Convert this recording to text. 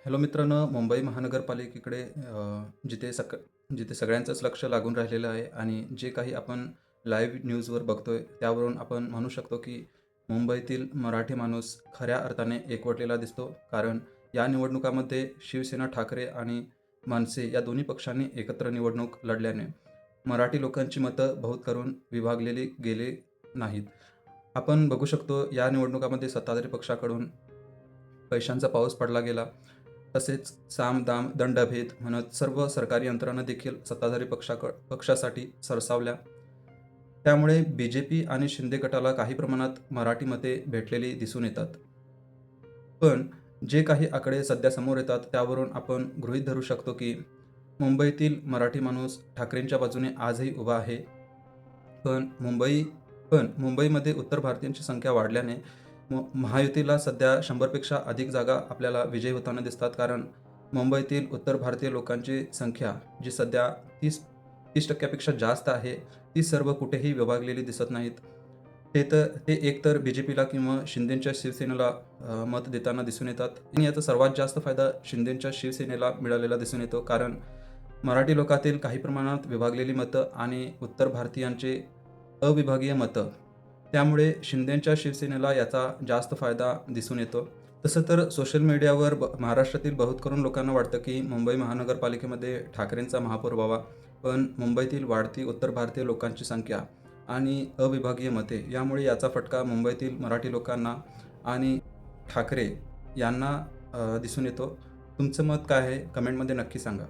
Hello मित्रांनो, मुंबई महानगरपालिकेकडे जिथे सगळ्यांचंच लक्ष लागून राहिलेलं आहे आणि जे काही आपण लाईव्ह न्यूजवर बघतोय, त्यावरून आपण म्हणू शकतो की मुंबईतील मराठी माणूस खऱ्या अर्थाने एकवटलेला दिसतो. कारण या निवडणुकामध्ये शिवसेना ठाकरे आणि मनसे या दोन्ही पक्षांनी एकत्र निवडणूक लढल्याने मराठी लोकांची मतं बहुत करून विभागलेली गेली नाहीत. आपण बघू शकतो या निवडणुकामध्ये सत्ताधारी पक्षाकडून पैशांचा पाऊस पडला गेला. तसेच साम, दाम, दंडभेद म्हणत सर्व सरकारी यंत्रणा देखील सत्ताधारी पक्षासाठी सरसावल्या. त्यामुळे बी-जे-पी आणि शिंदे गटाला काही प्रमाणात मराठी मते भेटलेली दिसून येतात. पण जे काही आकडे सध्या समोर येतात त्यावरून आपण गृहीत धरू शकतो की मुंबईतील मराठी माणूस ठाकरेंच्या बाजूने आजही उभा आहे. पण मुंबईमध्ये उत्तर भारतीयांची संख्या वाढल्याने महायुतीला सध्या 100पेक्षा अधिक जागा आपल्याला विजयी होताना दिसतात. कारण मुंबईतील उत्तर भारतीय लोकांची संख्या जी सध्या 30% जास्त आहे, ती सर्व कुठेही विभागलेली दिसत नाहीत. ते एकतर बी-जे-पीला किंवा शिंदेच्या शिवसेनेला मत देताना दिसून येतात आणि याचा सर्वात जास्त फायदा शिंदेच्या शिवसेनेला मिळालेला दिसून येतो. कारण मराठी लोकातील काही प्रमाणात विभागलेली मतं आणि उत्तर भारतीयांचे अविभागीय मतं, त्यामुळे शिंदेच्या शिवसेनेला याचा जास्त फायदा दिसून येतो. तसं तर सोशल मीडियावर महाराष्ट्रातील बहुत करून लोकांना वाटतं की मुंबई महानगरपालिकेमध्ये ठाकरेंचा महापौर व्हावा. पण मुंबईतील वाढती उत्तर भारतीय लोकांची संख्या आणि अविभागीय मते यामुळे याचा फटका मुंबईतील मराठी लोकांना आणि ठाकरे यांना दिसून येतो. तुमचं मत काय आहे? कमेंटमध्ये नक्की सांगा.